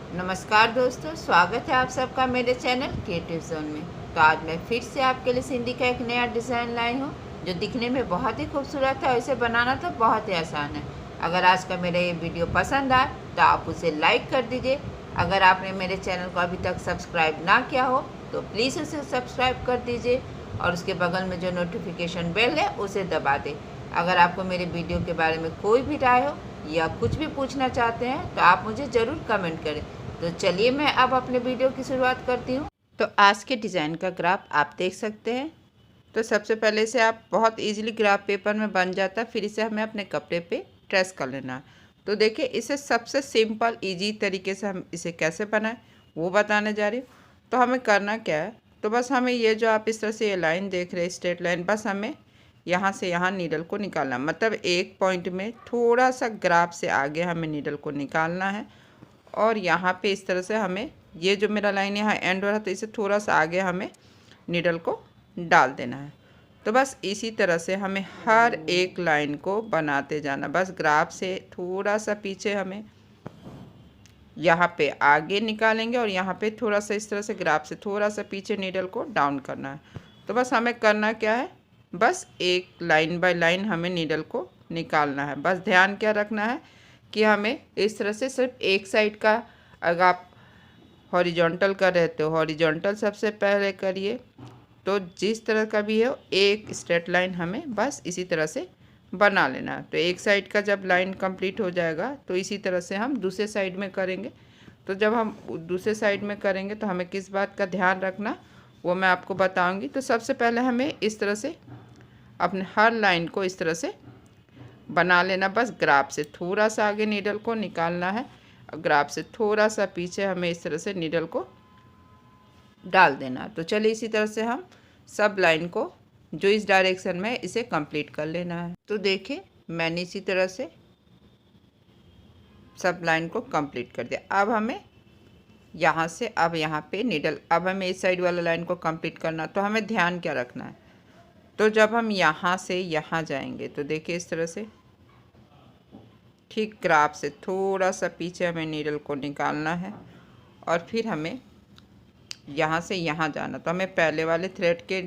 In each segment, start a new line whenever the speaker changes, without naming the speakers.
नमस्कार दोस्तों, स्वागत है आप सबका मेरे चैनल क्रिएटिव जोन में। तो आज मैं फिर से आपके लिए सिंधी का एक नया डिज़ाइन लाई हूँ जो दिखने में बहुत ही खूबसूरत है और इसे बनाना तो बहुत ही आसान है। अगर आज का मेरा ये वीडियो पसंद आए तो आप उसे लाइक कर दीजिए। अगर आपने मेरे चैनल को अभी तक सब्सक्राइब ना किया हो तो प्लीज़ उसे सब्सक्राइब कर दीजिए और उसके बगल में जो नोटिफिकेशन बेल है उसे दबा दें। अगर आपको मेरे वीडियो के बारे में कोई भी राय हो या कुछ भी पूछना चाहते हैं तो आप मुझे ज़रूर कमेंट करें। तो चलिए मैं अब अपने वीडियो की शुरुआत करती हूँ। तो आज के डिज़ाइन का ग्राफ आप देख सकते हैं। तो सबसे पहले से आप बहुत इजीली ग्राफ पेपर में बन जाता है, फिर इसे हमें अपने कपड़े पे ट्रेस कर लेना है। तो देखिए, इसे सबसे सिंपल इजी तरीके से हम इसे कैसे बनाएं वो बताने जा रही हूँ। तो हमें करना क्या है, तो बस हमें ये जो आप इस तरह से ये लाइन देख रहे हैं, स्ट्रेट लाइन, बस हमें यहाँ से यहाँ नीडल को निकालना, मतलब एक पॉइंट में थोड़ा सा ग्राफ से आगे हमें नीडल को निकालना है। और यहाँ पे इस तरह से हमें ये जो मेरा लाइन यहाँ एंड हो रहा है, तो इसे थोड़ा सा आगे हमें नीडल को डाल देना है। तो बस इसी तरह से हमें हर एक लाइन को बनाते जाना, बस ग्राफ से थोड़ा सा पीछे हमें यहाँ पे आगे निकालेंगे और यहाँ पे थोड़ा सा इस तरह से ग्राफ से थोड़ा सा पीछे नीडल को डाउन करना है। तो बस हमें करना क्या है, बस एक लाइन बाय लाइन हमें नीडल को निकालना है। बस ध्यान क्या रखना है कि हमें इस तरह से सिर्फ एक साइड का, अगर आप हॉरिजॉन्टल कर रहे हो हॉरिजॉन्टल सबसे पहले करिए। तो जिस तरह का भी है एक स्ट्रेट लाइन हमें बस इसी तरह से बना लेना है। तो एक साइड का जब लाइन कंप्लीट हो जाएगा तो इसी तरह से हम दूसरे साइड में करेंगे। तो जब हम दूसरे साइड में करेंगे तो हमें किस बात का ध्यान रखना वो मैं आपको बताऊंगी। तो सबसे पहले हमें इस तरह से अपने हर लाइन को इस तरह से बना लेना, बस ग्राफ से थोड़ा सा आगे नीडल को निकालना है, ग्राफ से थोड़ा सा पीछे हमें इस तरह से नीडल को डाल देना। तो चलिए इसी तरह से हम सब लाइन को जो इस डायरेक्शन में इसे कंप्लीट कर लेना है। तो देखिए, मैंने इसी तरह से सब लाइन को कंप्लीट कर दिया। अब हमें यहाँ से अब यहाँ पे नीडल, अब हमें इस साइड वाला लाइन को कंप्लीट करना। तो हमें ध्यान क्या रखना है, तो जब हम यहाँ से यहाँ जाएंगे तो देखिए इस तरह से ठीक ग्राफ से थोड़ा सा पीछे हमें नीडल को निकालना है और फिर हमें यहाँ से यहाँ जाना। तो हमें पहले वाले थ्रेड के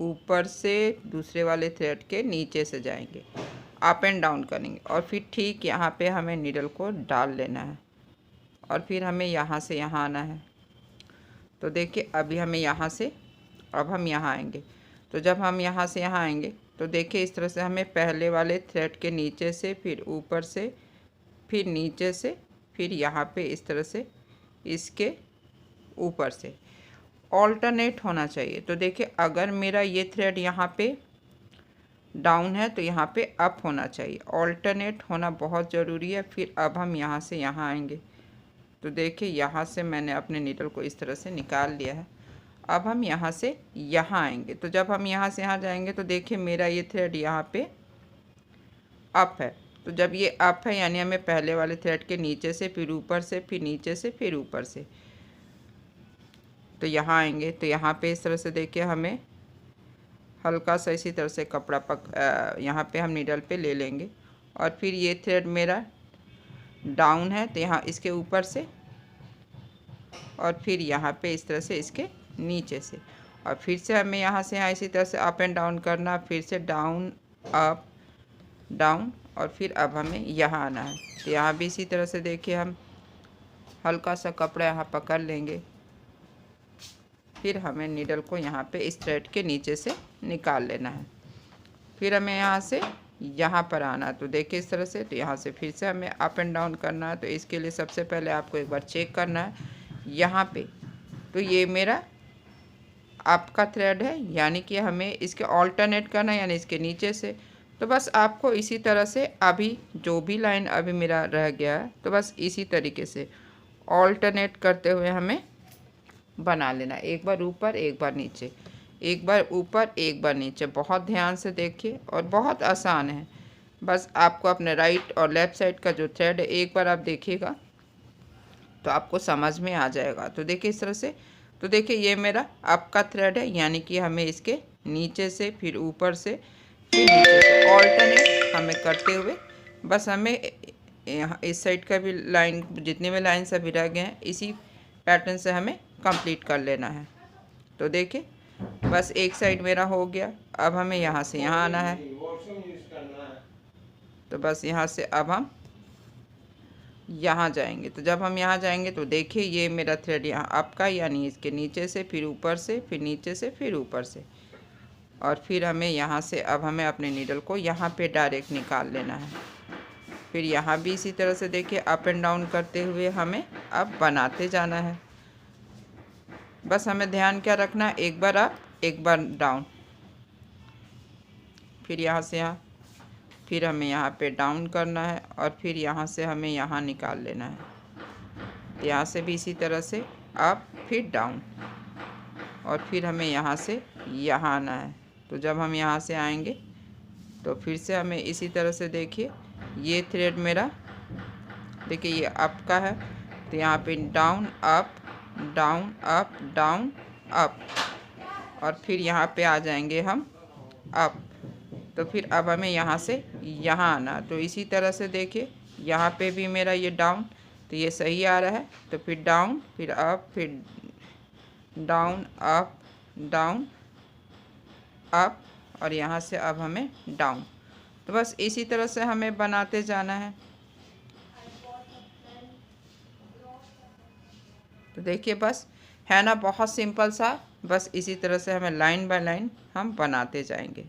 ऊपर से दूसरे वाले थ्रेड के नीचे से जाएंगे, अप एंड डाउन करेंगे और फिर ठीक यहाँ पे हमें नीडल को डाल लेना है और फिर हमें यहाँ से यहाँ आना है। तो देखिए अभी हमें यहाँ से, अब हम यहाँ आएंगे। तो जब हम यहाँ से यहाँ आएंगे तो देखिए इस तरह से हमें पहले वाले थ्रेड के नीचे से, फिर ऊपर से, फिर नीचे से, फिर यहाँ पे इस तरह से इसके ऊपर से ऑल्टरनेट होना चाहिए। तो देखिए अगर मेरा ये थ्रेड यहाँ पे डाउन है तो यहाँ पे अप होना चाहिए, ऑल्टरनेट होना बहुत ज़रूरी है। फिर अब हम यहाँ से यहाँ आएंगे तो देखिए यहाँ से मैंने अपने नीडल को इस तरह से निकाल लिया है। अब हम यहाँ से यहाँ आएंगे। तो जब हम यहाँ से यहाँ जाएंगे तो देखिए मेरा ये थ्रेड यहाँ पे अप है। तो जब ये अप है यानी हमें पहले वाले थ्रेड के नीचे से, फिर ऊपर से, फिर नीचे से, फिर ऊपर से, तो यहाँ आएंगे। तो यहाँ पे इस तरह से देखिए हमें हल्का सा इसी तरह से कपड़ा यहाँ पे हम नीडल पे ले लेंगे और फिर ये थ्रेड मेरा डाउन है तो यहाँ इसके ऊपर से और फिर यहाँ पे इस तरह से इसके नीचे से, और फिर से हमें यहाँ से यहाँ इसी तरह से अप एंड डाउन करना, फिर से डाउन अप डाउन और फिर अब हमें यहाँ आना है। तो यहाँ भी इसी तरह से देखिए हम हल्का सा कपड़ा यहाँ पकड़ लेंगे, फिर हमें नीडल को यहाँ पे इस थ्रेड के नीचे से निकाल लेना है। फिर हमें यहाँ से यहाँ पर आना, तो देखिए इस तरह से। तो यहाँ से फिर से हमें अप एंड डाउन करना है। तो इसके लिए सबसे पहले आपको एक बार चेक करना है यहाँ पे, तो ये मेरा अप का थ्रेड है यानी कि हमें इसके ऑल्टरनेट करना है यानी इसके नीचे से। तो बस आपको इसी तरह से अभी जो भी लाइन अभी मेरा रह गया है तो बस इसी तरीके से ऑल्टरनेट करते हुए हमें बना लेना, एक बार ऊपर एक बार नीचे, एक बार ऊपर एक बार नीचे। बहुत ध्यान से देखिए और बहुत आसान है। बस आपको अपने राइट और लेफ़्ट साइड का जो थ्रेड है एक बार आप देखिएगा तो आपको समझ में आ जाएगा। तो देखिए इस तरह से, तो देखिए ये मेरा अप का थ्रेड है यानी कि हमें इसके नीचे से, फिर ऊपर से, फिर नीचे से ऑल्टरनेट हमें करते हुए बस हमें यहाँ इस साइड का भी लाइन, जितने भी लाइन सभी रह गए हैं इसी पैटर्न से हमें कंप्लीट कर लेना है। तो देखिए बस एक साइड मेरा हो गया। अब हमें यहाँ से यहाँ आना है। तो बस यहाँ से अब हम यहाँ जाएंगे। तो जब हम यहाँ जाएंगे तो देखिए ये मेरा थ्रेड यहाँ आपका, यानी इसके नीचे से, फिर ऊपर से, फिर नीचे से, फिर ऊपर से, और फिर हमें यहाँ से अब हमें अपने नीडल को यहाँ पे डायरेक्ट निकाल लेना है। फिर यहाँ भी इसी तरह से देखिए अप एंड डाउन करते हुए हमें अब बनाते जाना है। बस हमें ध्यान क्या रखना है, एक बार अप एक बार डाउन, फिर यहाँ से यहाँ, फिर हमें यहाँ पे डाउन करना है, और फिर यहाँ से हमें यहाँ निकाल लेना है। यहाँ से भी इसी तरह से अप फिर डाउन, और फिर हमें यहाँ से यहाँ आना है। तो जब हम यहाँ से आएंगे तो फिर से हमें इसी तरह से देखिए ये थ्रेड मेरा देखिए ये अप का है, तो यहाँ पे down up down up down up, और फिर यहाँ पे आ जाएंगे हम अप। तो फिर अब हमें यहाँ से यहाँ आना। तो इसी तरह से देखिए यहाँ पे भी मेरा ये डाउन, तो ये सही आ रहा है। तो फिर डाउन, फिर अप, फिर डाउन अप डाउन अप, और यहाँ से अब हमें डाउन। तो बस इसी तरह से हमें बनाते जाना है। तो देखिए बस है ना, बहुत सिंपल सा। बस इसी तरह से हमें लाइन बाय लाइन हम बनाते जाएंगे।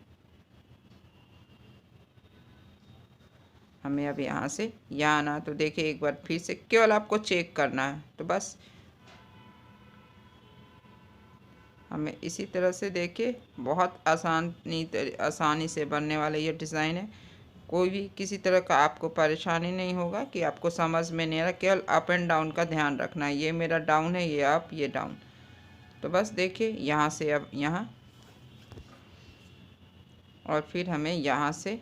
हमें अब यहाँ से यहाँ आना। तो देखिए एक बार फिर से केवल आपको चेक करना है। तो बस हमें इसी तरह से देखिए बहुत आसानी से बनने वाला ये डिज़ाइन है। कोई भी किसी तरह का आपको परेशानी नहीं होगा कि आपको समझ में नहीं आ रहा। केवल अप एंड डाउन का ध्यान रखना है। ये मेरा डाउन है, ये अप, ये डाउन। तो बस देखिए यहाँ से अब यहाँ, और फिर हमें यहाँ से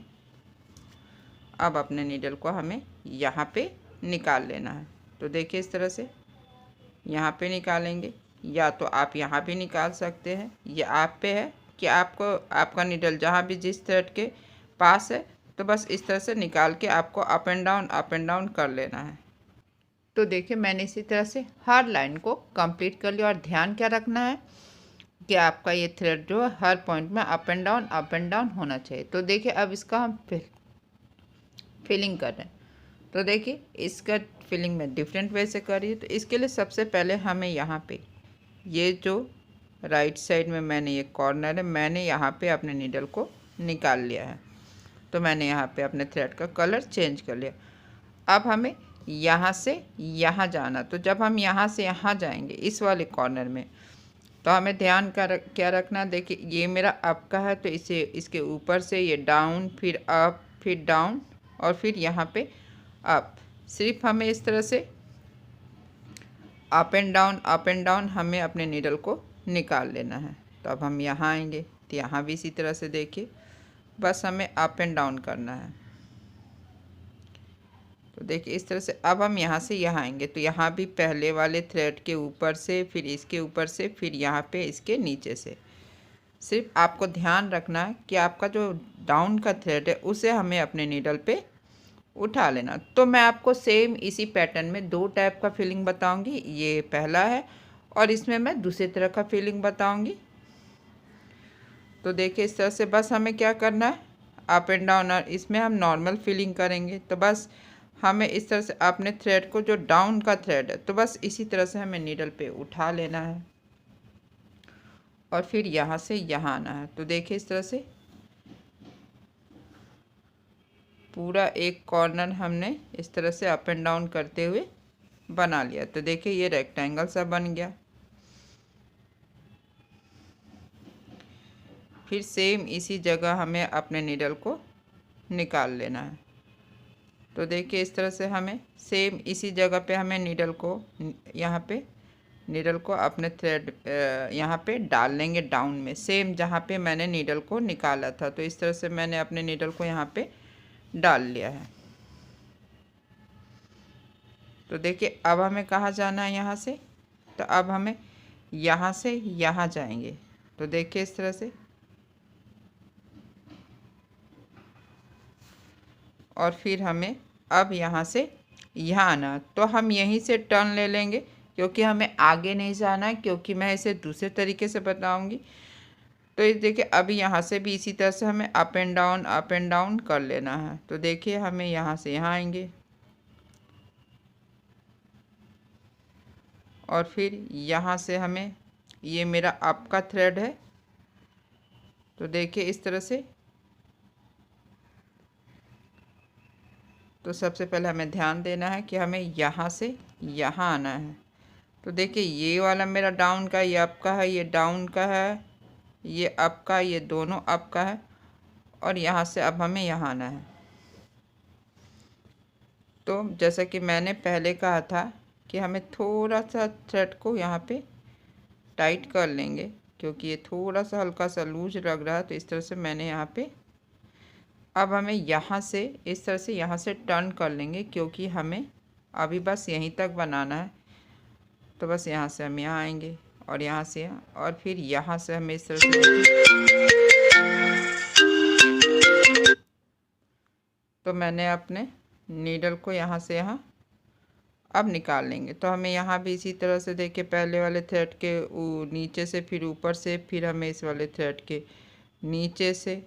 अब अपने नीडल को हमें यहाँ पे निकाल लेना है। तो देखिए इस तरह से यहाँ पे निकालेंगे, या तो आप यहाँ भी निकाल सकते हैं। ये आप पे है कि आपको आपका नीडल जहाँ भी जिस थ्रेड के पास है, तो बस इस तरह से निकाल के आपको अप एंड डाउन कर लेना है। तो देखिए मैंने इसी तरह से हर लाइन को कंप्लीट कर लिया। और ध्यान क्या रखना है कि आपका ये थ्रेड जो है हर पॉइंट में अप एंड डाउन होना चाहिए। तो देखिए अब इसका हम फिलिंग कर रहे हैं। तो देखिए इसका फिलिंग में डिफरेंट वे से करिए। तो इसके लिए सबसे पहले हमें यहाँ पे ये जो राइट साइड में मैंने ये कॉर्नर है, मैंने यहाँ पे अपने नीडल को निकाल लिया है। तो मैंने यहाँ पे अपने थ्रेड का कलर चेंज कर लिया। अब हमें यहाँ से यहाँ जाना। तो जब हम यहाँ से यहाँ जाएंगे इस वाले कॉर्नर में, तो हमें ध्यान क्या रखना। देखिए ये मेरा अप का है, तो इसे इसके ऊपर से ये डाउन, फिर अप, फिर डाउन, और फिर यहाँ पे अप। सिर्फ हमें इस तरह से अप एंड डाउन हमें अपने नीडल को निकाल लेना है। तो अब हम यहाँ आएंगे, तो यहाँ भी इसी तरह से देखिए बस हमें अप एंड डाउन करना है। तो देखिए इस तरह से अब हम यहाँ से यहाँ आएंगे। तो यहाँ भी पहले वाले थ्रेड के ऊपर से, फिर इसके ऊपर से, फिर यहाँ पे इसके नीचे से। सिर्फ आपको ध्यान रखना है कि आपका जो डाउन का थ्रेड है उसे हमें अपने नीडल पे उठा लेना। तो मैं आपको सेम इसी पैटर्न में दो टाइप का फिलिंग बताऊंगी। ये पहला है, और इसमें मैं दूसरी तरह का फिलिंग बताऊंगी। तो देखिए इस तरह से बस हमें क्या करना है, अप एंड डाउन, और इसमें हम नॉर्मल फिलिंग करेंगे। तो बस हमें इस तरह से अपने थ्रेड को, जो डाउन का थ्रेड है, तो बस इसी तरह से हमें नीडल पे उठा लेना है, और फिर यहाँ से यहाँ आना है। तो देखिए इस तरह से पूरा एक कॉर्नर हमने इस तरह से अप एंड डाउन करते हुए बना लिया। तो देखिए ये रेक्टेंगल सा बन गया। फिर सेम इसी जगह हमें अपने नीडल को निकाल लेना है। तो देखिए इस तरह से हमें सेम इसी जगह पे हमें नीडल को यहाँ पे नीडल को अपने थ्रेड यहाँ पे डाल लेंगे डाउन में, सेम जहाँ पे मैंने नीडल को निकाला था। तो इस तरह से मैंने अपने नीडल को यहाँ पे डाल लिया है। तो देखिए अब हमें कहाँ जाना है, यहाँ से। तो अब हमें यहाँ से यहाँ जाएंगे। तो देखिए इस तरह से, और फिर हमें अब यहाँ से यहाँ आना, तो हम यहीं से टर्न ले लेंगे क्योंकि हमें आगे नहीं जाना है, क्योंकि मैं इसे दूसरे तरीके से बताऊंगी। तो ये देखिए अभी यहाँ से भी इसी तरह से हमें अप एंड डाउन कर लेना है। तो देखिए हमें यहाँ से यहाँ आएंगे और फिर यहाँ से हमें, ये मेरा अप का थ्रेड है, तो देखिए इस तरह से। तो सबसे पहले हमें ध्यान देना है कि हमें यहाँ से यहाँ आना है। तो देखिए ये वाला मेरा डाउन का, ये अप का है, ये डाउन का है, ये अप का, ये दोनों अप का है, और यहाँ से अब हमें यहाँ आना है। तो जैसा कि मैंने पहले कहा था कि हमें थोड़ा सा थ्रेड को यहाँ पे टाइट कर लेंगे, क्योंकि ये थोड़ा सा हल्का सा लूज लग रहा है। तो इस तरह से मैंने यहाँ पे, अब हमें यहाँ से इस तरह से यहाँ से टर्न कर लेंगे, क्योंकि हमें अभी बस यहीं तक बनाना है। तो बस यहाँ से हम यहाँ आएंगे और यहाँ से यहाँ, और फिर यहाँ से हमें इस तरह से, तो मैंने अपने नीडल को यहाँ से यहाँ अब निकाल लेंगे। तो हमें यहाँ भी इसी तरह से देखिए पहले वाले थ्रेड के नीचे से, फिर ऊपर से, फिर हमें इस वाले थ्रेड के नीचे से,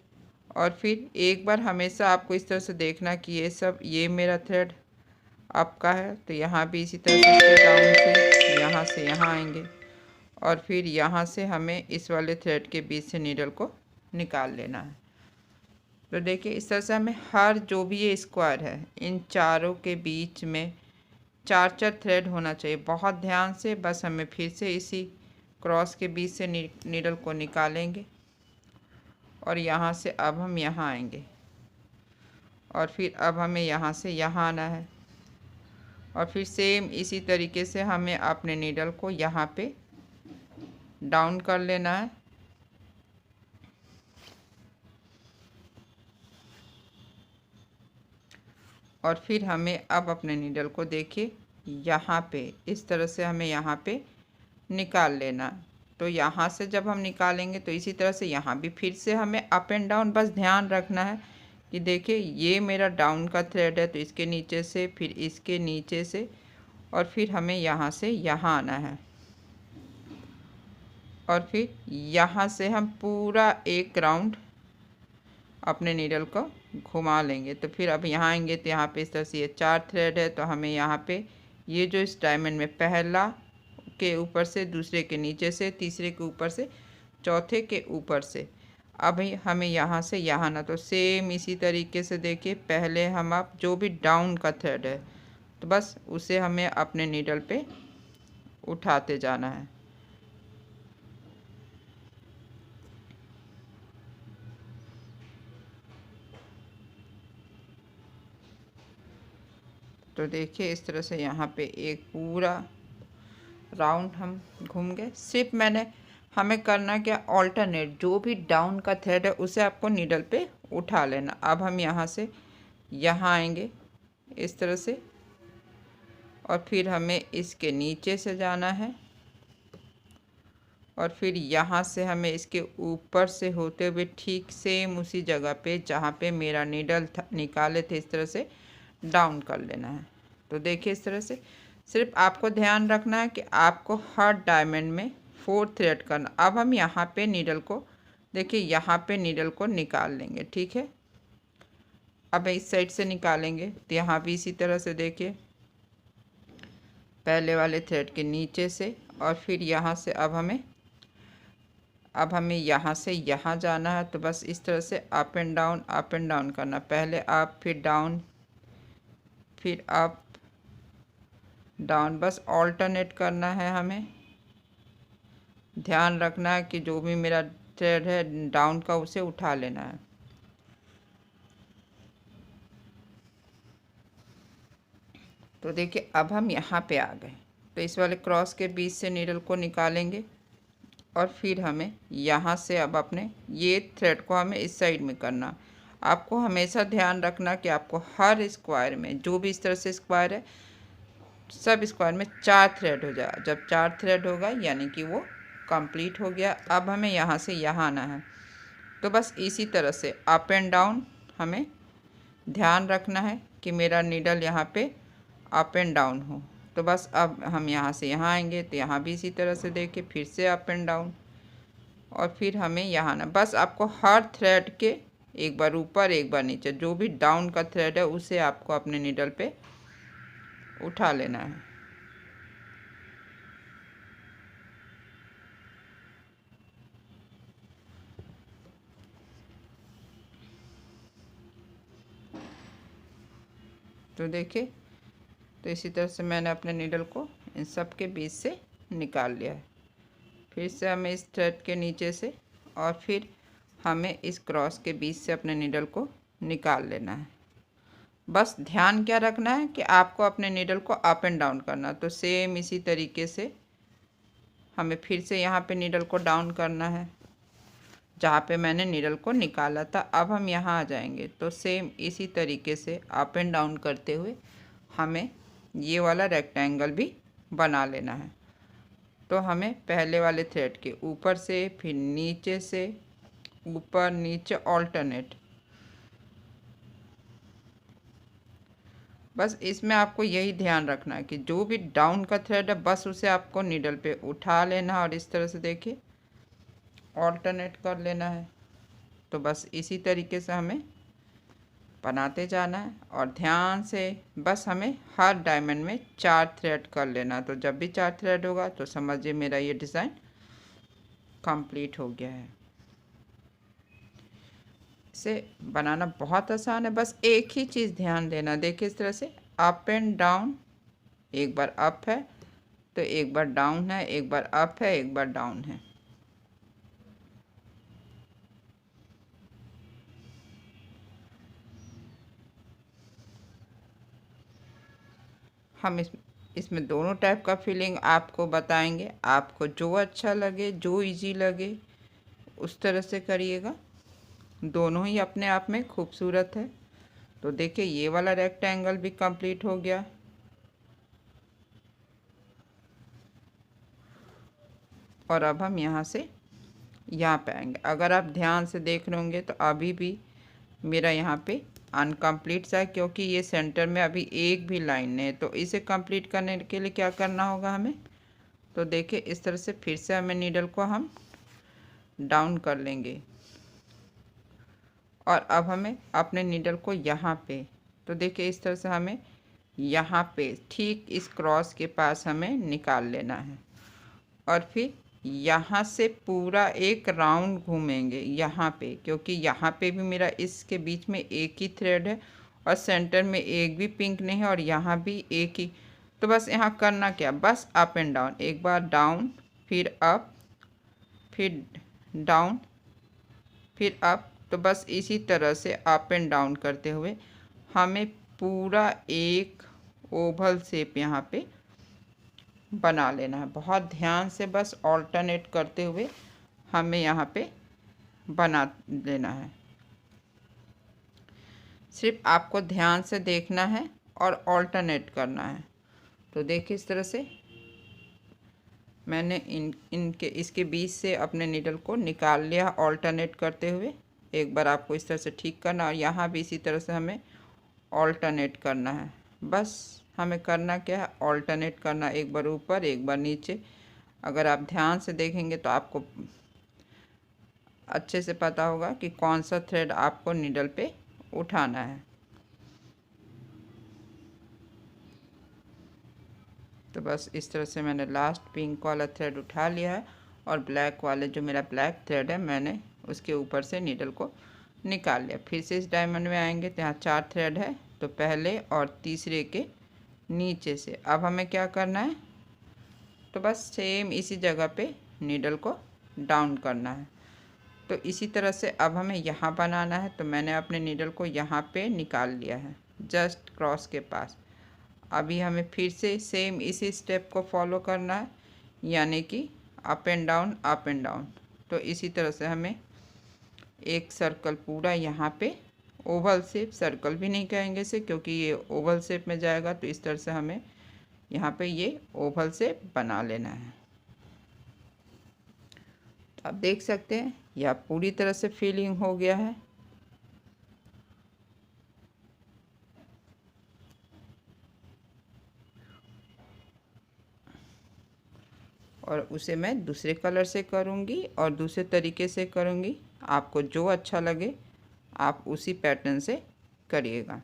और फिर एक बार हमेशा आपको इस तरह से देखना कि ये सब, ये मेरा थ्रेड अप का है, तो यहाँ भी इसी तरह से डाउन से यहाँ आएंगे, और फिर यहाँ से हमें इस वाले थ्रेड के बीच से नीडल को निकाल लेना है। तो देखिए इस तरह से हमें हर जो भी ये स्क्वायर है, इन चारों के बीच में 4-4 थ्रेड होना चाहिए। बहुत ध्यान से, बस हमें फिर से इसी क्रॉस के बीच से नीडल को निकालेंगे, और यहाँ से अब हम यहाँ आएंगे, और फिर अब हमें यहाँ से यहाँ आना है, और फिर सेम इसी तरीके से हमें अपने नीडल को यहाँ पे डाउन कर लेना है, और फिर हमें अब अपने नीडल को देखिए यहाँ पे इस तरह से हमें यहाँ पे निकाल लेना। तो यहाँ से जब हम निकालेंगे तो इसी तरह से यहाँ भी फिर से हमें अप एंड डाउन, बस ध्यान रखना है कि देखिए ये मेरा डाउन का थ्रेड है, तो इसके नीचे से, फिर इसके नीचे से, और फिर हमें यहाँ से यहाँ आना है, और फिर यहाँ से हम पूरा एक राउंड अपने नीडल को घुमा लेंगे। तो फिर अब यहाँ आएंगे तो यहाँ पे इस तरह से ये 4 थ्रेड है, तो हमें यहाँ पे ये जो इस डायमंड में पहला के ऊपर से, दूसरे के नीचे से, तीसरे के ऊपर से, चौथे के ऊपर से, अब हमें यहाँ से यहाँ ना, तो सेम इसी तरीके से देखिए पहले हम आप जो भी डाउन का थ्रेड है, तो बस उसे हमें अपने नीडल पे उठाते जाना है। तो देखिए इस तरह से यहाँ पे एक पूरा राउंड हम घूम गए। सिर्फ हमें करना क्या, ऑल्टरनेट जो भी डाउन का थ्रेड है उसे आपको नीडल पे उठा लेना। अब हम यहाँ से यहाँ आएंगे इस तरह से, और फिर हमें इसके नीचे से जाना है, और फिर यहाँ से हमें इसके ऊपर से होते हुए ठीक सेम उसी जगह पे जहाँ पे मेरा नीडल निकाले थे इस तरह से डाउन कर लेना है। तो देखिए इस तरह से सिर्फ आपको ध्यान रखना है कि आपको हर डायमंड में 4 थ्रेड करना। अब हम यहाँ पे नीडल को देखिए, यहाँ पे नीडल को निकाल लेंगे, ठीक है। अब इस साइड से निकालेंगे तो यहाँ भी इसी तरह से देखिए पहले वाले थ्रेड के नीचे से, और फिर यहाँ से अब हमें यहाँ से यहाँ जाना है। तो बस इस तरह से अप एंड डाउन करना, पहले अप फिर डाउन फिर अप डाउन, बस ऑल्टरनेट करना है। हमें ध्यान रखना है कि जो भी मेरा थ्रेड है डाउन का उसे उठा लेना है। तो देखिए अब हम यहाँ पे आ गए, तो इस वाले क्रॉस के बीच से नीडल को निकालेंगे, और फिर हमें यहाँ से अब अपने ये थ्रेड को हमें इस साइड में करना। आपको हमेशा ध्यान रखना कि आपको हर स्क्वायर में, जो भी इस तरह से स्क्वायर है, सब स्क्वायर में 4 थ्रेड हो जाए। जब 4 थ्रेड होगा यानी कि वो कंप्लीट हो गया। अब हमें यहाँ से यहाँ आना है, तो बस इसी तरह से अप एंड डाउन हमें ध्यान रखना है कि मेरा नीडल यहाँ पे अप एंड डाउन हो। तो बस अब हम यहाँ से यहाँ आएंगे तो यहाँ भी इसी तरह से देखिए फिर से अप एंड डाउन, और फिर हमें यहाँ ना, बस आपको हर थ्रेड के एक बार ऊपर एक बार नीचे, जो भी डाउन का थ्रेड है उसे आपको अपने नीडल पे उठा लेना है। तो देखिए, तो इसी तरह से मैंने अपने नीडल को इन सब के बीच से निकाल लिया है। फिर से हमें इस थ्रेड के नीचे से और फिर हमें इस क्रॉस के बीच से अपने नीडल को निकाल लेना है। बस ध्यान क्या रखना है कि आपको अपने नीडल को अप एंड डाउन करना। तो सेम इसी तरीके से हमें फिर से यहाँ पे नीडल को डाउन करना है जहाँ पे मैंने नीडल को निकाला था। अब हम यहाँ आ जाएंगे तो सेम इसी तरीके से अप एंड डाउन करते हुए हमें ये वाला रेक्टेंगल भी बना लेना है। तो हमें पहले वाले थ्रेड के ऊपर से, फिर नीचे से, ऊपर नीचे ऑल्टरनेट। बस इसमें आपको यही ध्यान रखना है कि जो भी डाउन का थ्रेड है बस उसे आपको नीडल पे उठा लेना और इस तरह से देखिए ऑल्टरनेट कर लेना है। तो बस इसी तरीके से हमें बनाते जाना है और ध्यान से बस हमें हर डायमंड में 4 थ्रेड कर लेना। तो जब भी 4 थ्रेड होगा तो समझिए मेरा ये डिज़ाइन कंप्लीट हो गया है। इसे बनाना बहुत आसान है, बस एक ही चीज़ ध्यान देना। देखिए इस तरह से अप एंड डाउन, एक बार अप है तो एक बार डाउन है, एक बार अप है एक बार डाउन है। हम इसमें दोनों टाइप का फीलिंग आपको बताएंगे, आपको जो अच्छा लगे, जो इजी लगे उस तरह से करिएगा। दोनों ही अपने आप में खूबसूरत है। तो देखिए ये वाला रेक्टेंगल भी कंप्लीट हो गया। और अब हम यहाँ से यहाँ पे आएंगे। अगर आप ध्यान से देख रहे होंगे तो अभी भी मेरा यहाँ पे अनकम्प्लीट सा है, क्योंकि ये सेंटर में अभी एक भी लाइन नहीं है। तो इसे कंप्लीट करने के लिए क्या करना होगा हमें, तो देखिए इस तरह से फिर से हमें नीडल को हम डाउन कर लेंगे और अब हमें अपने नीडल को यहाँ पे, तो देखिए इस तरह से हमें यहाँ पे ठीक इस क्रॉस के पास हमें निकाल लेना है और फिर यहाँ से पूरा एक राउंड घूमेंगे यहाँ पे, क्योंकि यहाँ पे भी मेरा इसके बीच में एक ही थ्रेड है और सेंटर में एक भी पिंक नहीं है और यहाँ भी एक ही। तो बस यहाँ करना क्या, बस अप एंड डाउन, एक बार डाउन फिर अप फिर डाउन फिर अप। तो बस इसी तरह से अप एंड डाउन करते हुए हमें पूरा एक ओवल शेप यहाँ पे बना लेना है। बहुत ध्यान से बस ऑल्टरनेट करते हुए हमें यहाँ पे बना लेना है। सिर्फ आपको ध्यान से देखना है और ऑल्टरनेट करना है। तो देखिए इस तरह से मैंने इनके इसके बीच से अपने नीडल को निकाल लिया ऑल्टरनेट करते हुए। एक बार आपको इस तरह से ठीक करना और यहाँ भी इसी तरह से हमें ऑल्टरनेट करना है। बस हमें करना क्या है, ऑल्टरनेट करना, एक बार ऊपर एक बार नीचे। अगर आप ध्यान से देखेंगे तो आपको अच्छे से पता होगा कि कौन सा थ्रेड आपको नीडल पे उठाना है। तो बस इस तरह से मैंने लास्ट पिंक वाला थ्रेड उठा लिया है और ब्लैक वाले जो मेरा ब्लैक थ्रेड है मैंने उसके ऊपर से नीडल को निकाल लिया। फिर से इस डायमंड में आएंगे तो यहाँ 4 थ्रेड है, तो पहले और तीसरे के नीचे से अब हमें क्या करना है, तो बस सेम इसी जगह पे नीडल को डाउन करना है। तो इसी तरह से अब हमें यहाँ बनाना है। तो मैंने अपने नीडल को यहाँ पे निकाल लिया है जस्ट क्रॉस के पास। अभी हमें फिर से सेम इसी स्टेप को फॉलो करना है, यानी कि up and down up and down. तो इसी तरह से हमें एक सर्कल पूरा यहाँ पे ओवल शेप, सर्कल भी नहीं कहेंगे इसे क्योंकि ये ओवल शेप में जाएगा। तो इस तरह से हमें यहाँ पे ये ओवल शेप बना लेना है। तो आप देख सकते हैं यह पूरी तरह से फिलिंग हो गया है। और उसे मैं दूसरे कलर से करूँगी और दूसरे तरीके से करूँगी। आपको जो अच्छा लगे आप उसी पैटर्न से करिएगा।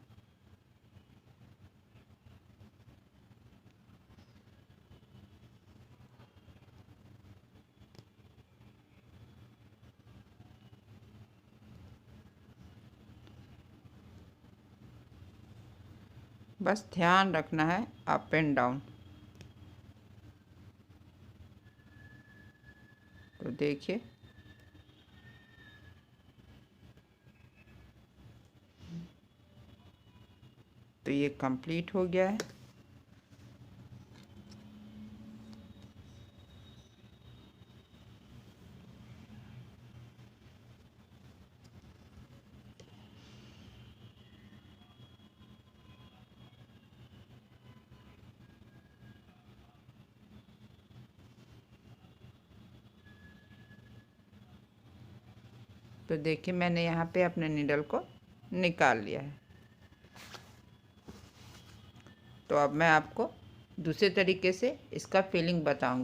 बस ध्यान रखना है अप एंड डाउन। तो देखिए तो ये कंप्लीट हो गया है। तो देखिए मैंने यहाँ पे अपने नीडल को निकाल लिया है। तो अब मैं आपको दूसरे तरीके से इसका फिलिंग बताऊंगी।